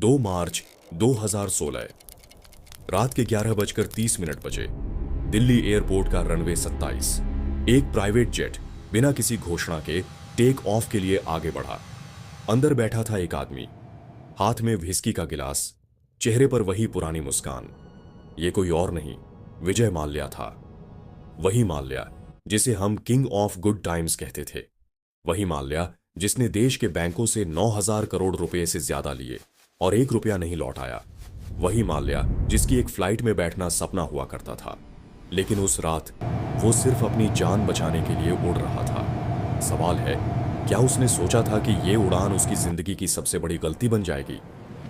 2 मार्च 2016 रात के 11:30 बजे दिल्ली एयरपोर्ट का रनवे 27 एक प्राइवेट जेट बिना किसी घोषणा के टेक ऑफ के लिए आगे बढ़ा। अंदर बैठा था एक आदमी, हाथ में व्हिस्की का गिलास, चेहरे पर वही पुरानी मुस्कान। ये कोई और नहीं, विजय माल्या था। वही माल्या जिसे हम किंग ऑफ गुड टाइम्स कहते थे। वही माल्या जिसने देश के बैंकों से 9,000 करोड़ रुपए से ज्यादा लिए और 1 रुपया नहीं लौटाया। वही माल्या जिसकी एक फ्लाइट में बैठना सपना हुआ करता था, लेकिन उस रात वो सिर्फ अपनी जान बचाने के लिए उड़ रहा था। सवाल है, क्या उसने सोचा था कि ये उड़ान उसकी जिंदगी की सबसे बड़ी गलती बन जाएगी?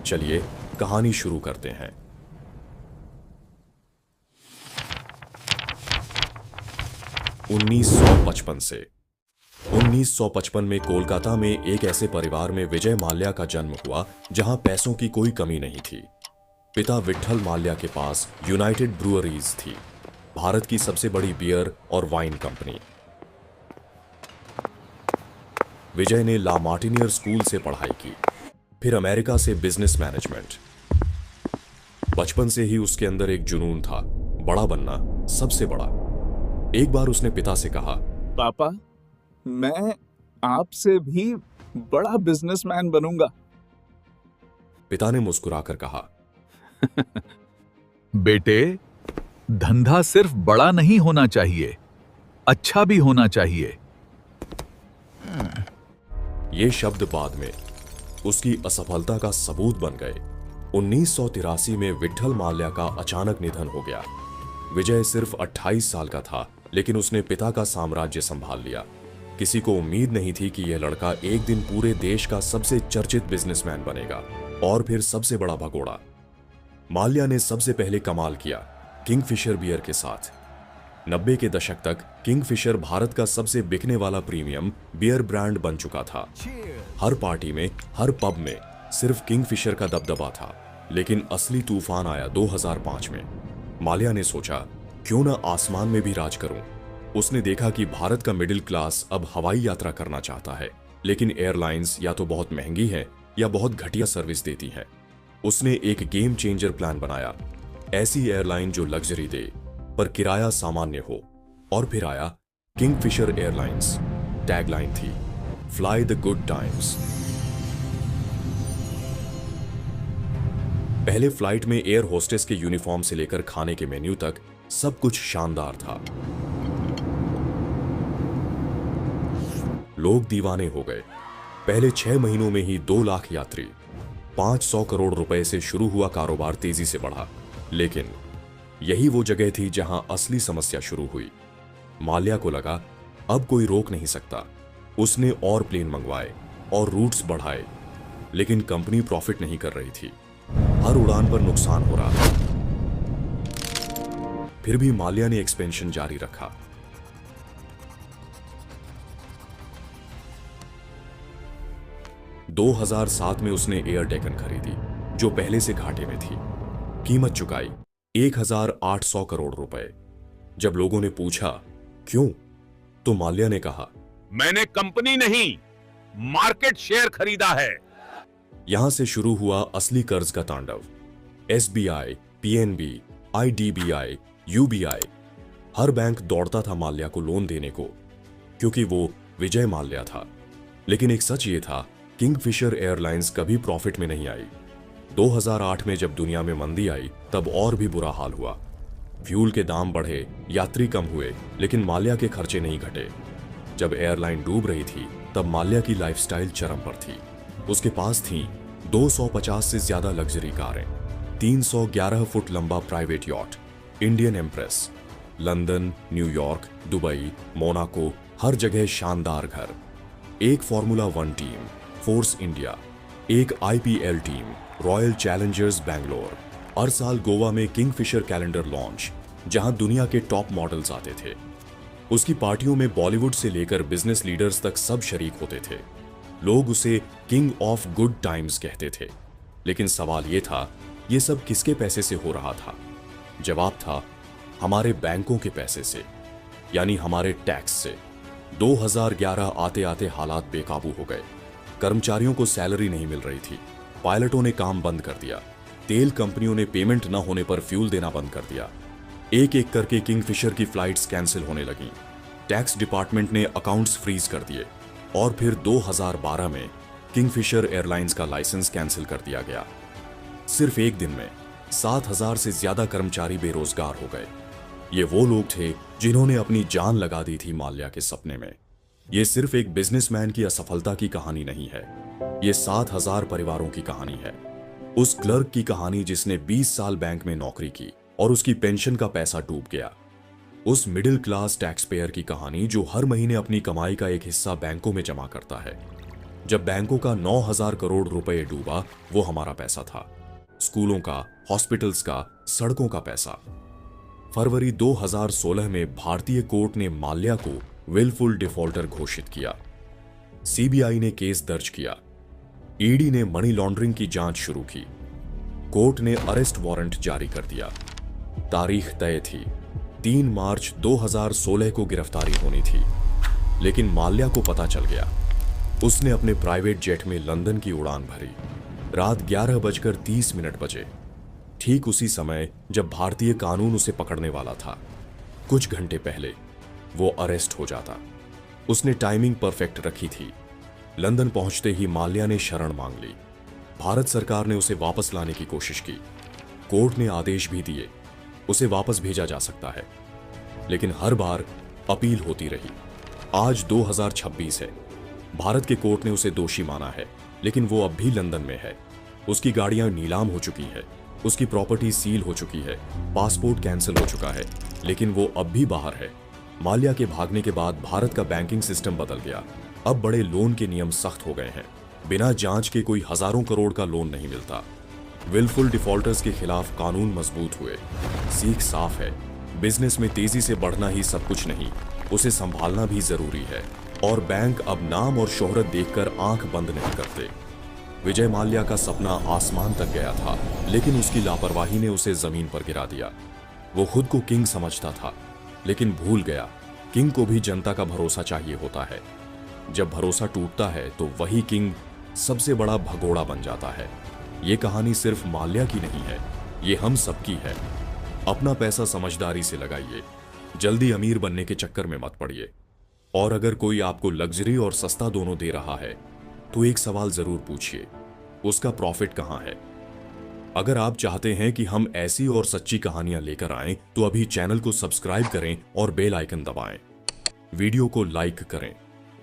चलिए कहानी शुरू करते हैं। से 1955 में कोलकाता में एक ऐसे परिवार में विजय माल्या का जन्म हुआ जहां पैसों की कोई कमी नहीं थी। पिता विट्ठल माल्या के पास यूनाइटेड ब्रूअरीज थी, भारत की सबसे बड़ी बियर और वाइन कंपनी। विजय ने ला मार्टिनियर स्कूल से पढ़ाई की, फिर अमेरिका से बिजनेस मैनेजमेंट। बचपन से ही उसके अंदर एक जुनून था, बड़ा बनना, सबसे बड़ा। एक बार उसने पिता से कहा, पापा, मैं आपसे भी बड़ा बिजनेसमैन बनूंगा। पिता ने मुस्कुराकर कहा, बेटे, धंधा सिर्फ बड़ा नहीं होना चाहिए, अच्छा भी होना चाहिए। ये शब्द बाद में उसकी असफलता का सबूत बन गए। 1983 में विट्ठल माल्या का अचानक निधन हो गया। विजय सिर्फ 28 साल का था, लेकिन उसने पिता का साम्राज्य संभाल लिया। किसी को उम्मीद नहीं थी कि यह लड़का एक दिन पूरे देश का सबसे चर्चित बिजनेसमैन बनेगा और फिर सबसे बड़ा भगोड़ा। माल्या ने सबसे पहले कमाल किया किंगफिशर बियर के साथ। 90 के दशक तक किंगफिशर भारत का सबसे बिकने वाला प्रीमियम बियर ब्रांड बन चुका था। हर पार्टी में, हर पब में सिर्फ किंगफिशर का दबदबा था। लेकिन असली तूफान आया 2005 में। माल्या ने सोचा, क्यों ना आसमान में भी राज करूं। उसने देखा कि भारत का मिडिल क्लास अब हवाई यात्रा करना चाहता है, लेकिन एयरलाइंस या तो बहुत महंगी है या बहुत घटिया सर्विस देती है। उसने एक गेम चेंजर प्लान बनाया, ऐसी एयरलाइन जो लग्जरी दे पर किराया सामान्य हो। और फिर आया किंगफिशर एयरलाइंस। टैगलाइन थी, फ्लाई द गुड टाइम्स। पहले फ्लाइट में एयर होस्टेस के यूनिफॉर्म से लेकर खाने के मेन्यू तक सब कुछ शानदार था। लोग दीवाने हो गए। पहले 6 महीनों में ही 2 लाख यात्री, 500 करोड़ रुपए से शुरू हुआ कारोबार तेजी से बढ़ा। लेकिन यही वो जगह थी जहां असली समस्या शुरू हुई। माल्या को लगा, अब कोई रोक नहीं सकता। उसने और प्लेन मंगवाए और रूट्स बढ़ाए, लेकिन कंपनी प्रॉफिट नहीं कर रही थी। हर उड़ान पर नुकसान हो रहा था। फिर भी माल्या ने एक्सपेंशन जारी रखा। दो 2007 में उसने एयर डेकन खरीदी, जो पहले से घाटे में थी। कीमत चुकाई 1,800 करोड़ रुपए। जब लोगों ने पूछा क्यों, तो माल्या ने कहा, मैंने कंपनी नहीं, मार्केट शेयर खरीदा है। यहां से शुरू हुआ असली कर्ज का तांडव। SBI, PNB, IDBI, UBI, हर बैंक दौड़ता था माल्या को लोन देने को, क्योंकि वो विजय माल्या था। लेकिन एक सच ये था, किंगफिशर एयरलाइंस कभी प्रॉफिट में नहीं आई। 2008 में जब दुनिया में मंदी आई, तब और भी बुरा हाल हुआ। फ्यूल के दाम बढ़े, यात्री कम हुए, लेकिन माल्या के खर्चे नहीं घटे। जब एयरलाइन डूब रही थी, तब माल्या की लाइफस्टाइल चरम पर थी। उसके पास थीं 250 से ज्यादा लग्जरी कारें, 311 फुट लंबा private yacht, Indian Empress, London, New York, Dubai, Monaco, हर जगह शानदार घर, एक फॉर्मूला 1 टीम, फोर्स इंडिया, एक IPL team, Royal Challengers Bangalore. हर साल गोवा में किंगफिशर कैलेंडर लॉन्च, जहां दुनिया के टॉप मॉडल्स आते थे। उसकी पार्टियों में बॉलीवुड से लेकर बिजनेस लीडर्स तक सब शरीक होते थे। लोग उसे किंग ऑफ गुड टाइम्स कहते थे। लेकिन सवाल यह था, यह सब किसके पैसे से हो रहा था? जवाब था, हमारे बैंकों के पैसे से, यानी हमारे टैक्स से। 2011 आते आते हालात बेकाबू हो गए। कर्मचारियों को सैलरी नहीं मिल रही थी, पायलटों ने काम बंद कर दिया, तेल कंपनियों ने पेमेंट न होने पर फ्यूल देना बंद कर दिया, एक एक करके किंगफिशर की फ्लाइट्स कैंसिल होने लगीं, टैक्स डिपार्टमेंट ने अकाउंट्स फ्रीज कर दिए और फिर 2012 में किंगफिशर एयरलाइंस का लाइसेंस कैंसिल कर दिया गया। सिर्फ एक दिन में 7,000 से ज्यादा कर्मचारी बेरोजगार हो गए। ये वो लोग थे जिन्होंने अपनी जान लगा दी थी माल्या के सपने में। ये सिर्फ एक बिजनेसमैन की असफलता की कहानी नहीं है, ये 7,000 परिवारों की कहानी है। उस क्लर्क की कहानी जिसने 20 साल बैंक में नौकरी की और उसकी पेंशन का पैसा डूब गया। उस मिडिल क्लास टैक्स पेयर की कहानी जो हर महीने अपनी कमाई का एक हिस्सा बैंकों में जमा करता है। जब बैंकों का 9,000 करोड़ रुपए डूबा, वो हमारा पैसा था, स्कूलों का, हॉस्पिटल्स का, सड़कों का पैसा। फरवरी 2016 में भारतीय कोर्ट ने माल्या को विलफुल डिफॉल्टर घोषित किया। सीबीआई ने केस दर्ज किया, ईडी ने मनी लॉन्ड्रिंग की जांच शुरू की, कोर्ट ने अरेस्ट वारंट जारी कर दिया। तारीख तय थी, 3 मार्च 2016 को गिरफ्तारी होनी थी, लेकिन माल्या को पता चल गया। उसने अपने प्राइवेट जेट में लंदन की उड़ान भरी। रात 11:30 बजे, ठीक उसी समय जब भारतीय कानून उसे पकड़ने वाला था। कुछ घंटे पहले वो अरेस्ट हो जाता। उसने टाइमिंग परफेक्ट रखी थी। लंदन पहुंचते ही माल्या ने शरण मांग ली। भारत सरकार ने उसे वापस लाने की कोशिश की। कोर्ट ने आदेश भी दिए, उसे वापस भेजा जा सकता है, लेकिन हर बार अपील होती रही। आज 2026 है। भारत के कोर्ट ने उसे दोषी माना है, लेकिन वो अब भी लंदन में है। उसकी गाड़ियां नीलाम हो चुकी है, उसकी प्रॉपर्टी सील हो चुकी है, पासपोर्ट कैंसिल हो चुका है, लेकिन वो अब भी बाहर है। माल्या के भागने के बाद भारत का बैंकिंग सिस्टम बदल गया। अब बड़े लोन के नियम सख्त हो गए हैं। बिना जांच के कोई हजारों करोड़ का लोन नहीं मिलता। विलफुल डिफॉल्टर्स के खिलाफ कानून मजबूत हुए। सीख साफ है, बिजनेस में तेजी से बढ़ना ही सब कुछ नहीं, उसे संभालना भी जरूरी है। और बैंक अब नाम और शोहरत देखकर आंख बंद नहीं करते। विजय माल्या का सपना आसमान तक गया था, लेकिन उसकी लापरवाही ने उसे जमीन पर गिरा दिया। वो खुद को किंग समझता था, लेकिन भूल गया किंग को भी जनता का भरोसा चाहिए होता है। जब भरोसा टूटता है तो वही किंग सबसे बड़ा भगोड़ा बन जाता है। ये कहानी सिर्फ माल्या की नहीं है, ये हम सबकी है। अपना पैसा समझदारी से लगाइए, जल्दी अमीर बनने के चक्कर में मत पड़िए। और अगर कोई आपको लग्जरी और सस्ता दोनों दे रहा है तो एक सवाल जरूर पूछिए, उसका प्रॉफिट कहां है। अगर आप चाहते हैं कि हम ऐसी और सच्ची कहानियां लेकर आएं तो अभी चैनल को सब्सक्राइब करें और बेल आइकन दबाएं। वीडियो को लाइक करें,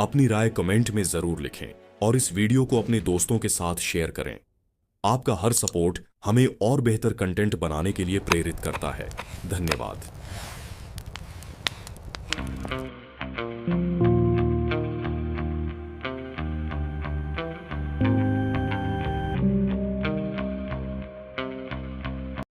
अपनी राय कमेंट में जरूर लिखें और इस वीडियो को अपने दोस्तों के साथ शेयर करें। आपका हर सपोर्ट हमें और बेहतर कंटेंट बनाने के लिए प्रेरित करता है। धन्यवाद।